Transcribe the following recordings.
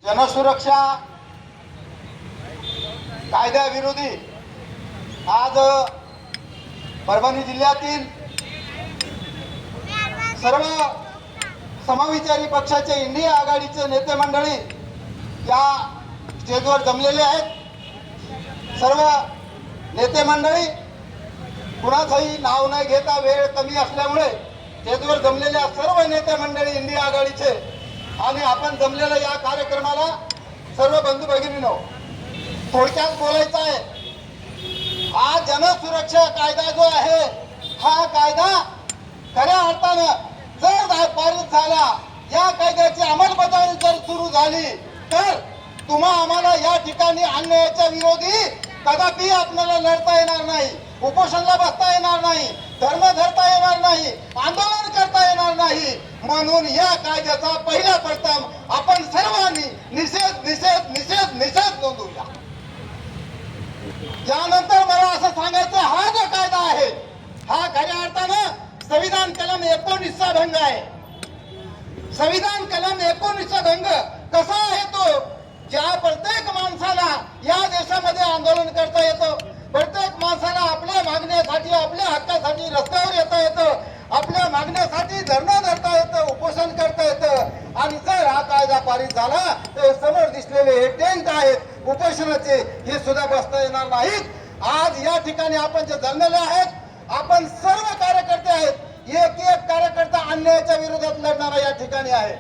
जनसुरक्षा कायद्याविरोधी आज परभणी जिल्ह्यातील सर्व समविचारी पक्षाचे इंडिया आघाडीचे नेते मंडळी या स्टेजवर जमलेले आहेत। सर्व नेते मंडळी कुणाचंही नाव न घेता वेळ कमी असल्यामुळे स्टेजवर जमलेल्या सर्व नेते मंडळी इंडिया आघाडीचे आणि आपण जमलेल्या या कार्यक्रमाला सर्व बंधू भगिनींनो थोडक्यात बोलायचं आहे। हा जनसुरक्षा कायदा जो आहे हा कायदा खऱ्या अर्थानं जर पारित झाला, या कायद्याची अंमलबजावणी जर सुरू झाली तर तुम्हा आम्हाला या ठिकाणी अन्यायाच्या विरोधी कदापि आपल्याला लढता येणार नाही, उपोषणाला बसता येणार नाही, धर्म धरता येणार नाही, आंदोलन करता येणार नाही। म्हणून या कायद्याचा पहिला प्रथम आपण सर्वांनी निषेध निषेध निषेध निषेध नोंदवूया। यानंतर मला असं सांगायचं, हा जो कायदा आहे हा खऱ्या अर्थानं संविधान कलम 19 चा भंग आहे। संविधान कलम 19 चा भंग कसा आहे तो, ज्या प्रत्येक माणसाला या देशामध्ये आंदोलन करता येतं, प्रत्येक माणसाला आपल्या मागण्यासाठी आपल्या हक्कासाठी रस्त्यावर येता येतं, आपल्या मागण्यासाठी धरणं धरता येतं, उपोषण करता येतं। आणि जर हा कायदा पारित झाला तर समोर दिसलेले हे टेंट आहेत उपोषणाचे हे सुद्धा बसता येणार नाहीत। आज या ठिकाणी आपण जे जमलेले आहेत आपण सर्व कार्यकर्ते आहेत, एक एक कार्यकर्ता अन्यायाच्या विरोधात लढणारा या ठिकाणी आहे।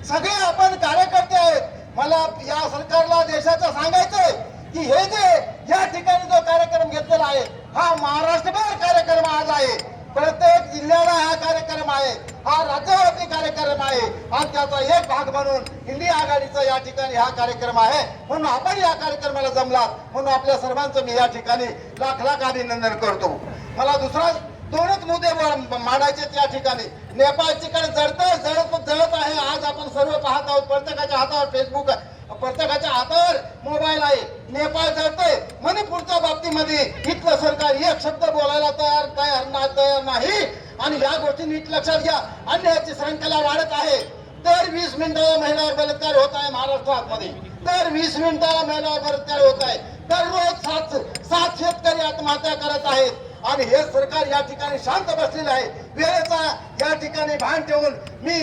सगळे आपण कार्यकर्ते आहेत। मला या सरकारला देशाचं सांगायचंय की हे जे या ठिकाणी जो कार्यक्रम घेतलेला आहे हा महाराष्ट्रभर कार्यक्रम आज आहे, प्रत्येक जिल्ह्याला हा कार्यक्रम आहे, हा राज्यव्यापी कार्यक्रम आहे आणि त्याचा एक भाग म्हणून इंडिया आघाडीचा या ठिकाणी हा कार्यक्रम आहे। म्हणून आपण या कार्यक्रमाला जमलात म्हणून आपल्या सर्वांचं मी या ठिकाणी लाख लाख अभिनंदन करतो। मला दुसरा दोनच मुद्दे मांडायचे त्या ठिकाणी। नेपाळच्याकडे जळत आहे, आज आपण सर्व पाहत आहोत, प्रत्येकाच्या हातावर फेसबुक, प्रत्येकाच्या हातावर मोबाईल आहे। नेपाळ जळतंय, मणिपूरच्या बाबतीमध्ये इथलं सरकार एक शब्द बोलायला तयार नाही आणि या गोष्टी नीट लक्षात घ्या। अन्यायाची श्रंखला वाढत आहे। दर 20 मिनिटाला महिलावर बलात्कार होत आहे महाराष्ट्रामध्ये, दर 20 मिनिटाला महिलावर बलात्कार होत आहे, दररोज 7 शेतकरी आत्महत्या करत आहेत आणि हे सरकार या ठिकाणी शांत बसलेलं आहे। वेळेचा या ठिकाणी भान ठेवून मी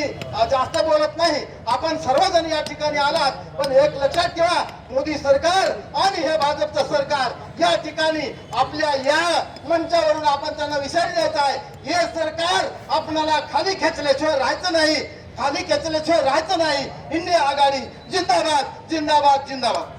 जास्त बोलत नाही, आपण सर्वजण या ठिकाणी आलात, पण एक लक्षात ठेवा, मोदी सरकार आणि हे भाजपचं सरकार या ठिकाणी आपल्या या मंचावरून आपण त्यांना विचार द्यायचा आहे, हे सरकार आपल्याला खाली खेचल्याशिवाय राहायचं नाही, खाली खेचल्याशिवाय राहायचं नाही। इंडिया आघाडी जिंदाबाद जिंदाबाद जिंदाबाद।